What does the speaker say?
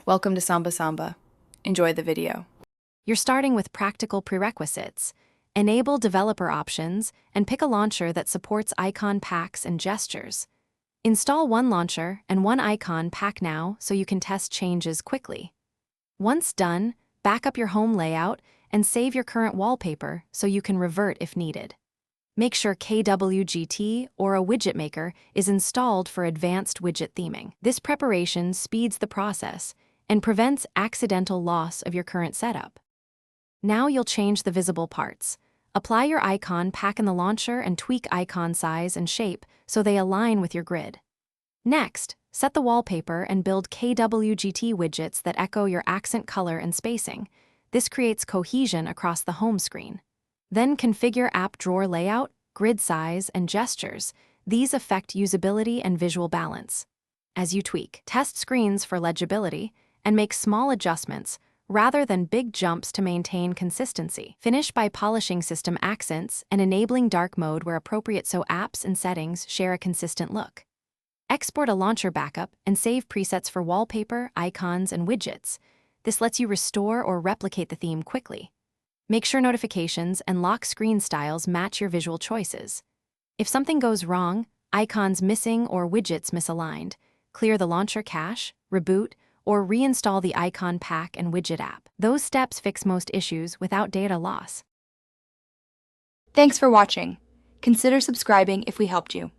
Welcome to Samba Samba. Enjoy the video. You're starting with practical prerequisites. Enable developer options and pick a launcher that supports icon packs and gestures. Install one launcher and one icon pack now so you can test changes quickly. Once done, back up your home layout and save your current wallpaper so you can revert if needed. Make sure KWGT or a widget maker is installed for advanced widget theming. This preparation speeds the process and prevents accidental loss of your current setup. Now you'll change the visible parts. Apply your icon pack in the launcher and tweak icon size and shape so they align with your grid. Next, set the wallpaper and build KWGT widgets that echo your accent color and spacing. This creates cohesion across the home screen. Then configure app drawer layout, grid size, and gestures. These affect usability and visual balance. As you tweak, test screens for legibility and make small adjustments rather than big jumps to maintain consistency. Finish by polishing system accents and enabling dark mode where appropriate so apps and settings share a consistent look. Export a launcher backup and save presets for wallpaper, icons, and widgets. This lets you restore or replicate the theme quickly. Make sure notifications and lock screen styles match your visual choices. If something goes wrong, icons missing or widgets misaligned, clear the launcher cache, reboot, or reinstall the icon pack and widget app. Those steps fix most issues without data loss. Thanks for watching. Consider subscribing if we helped you.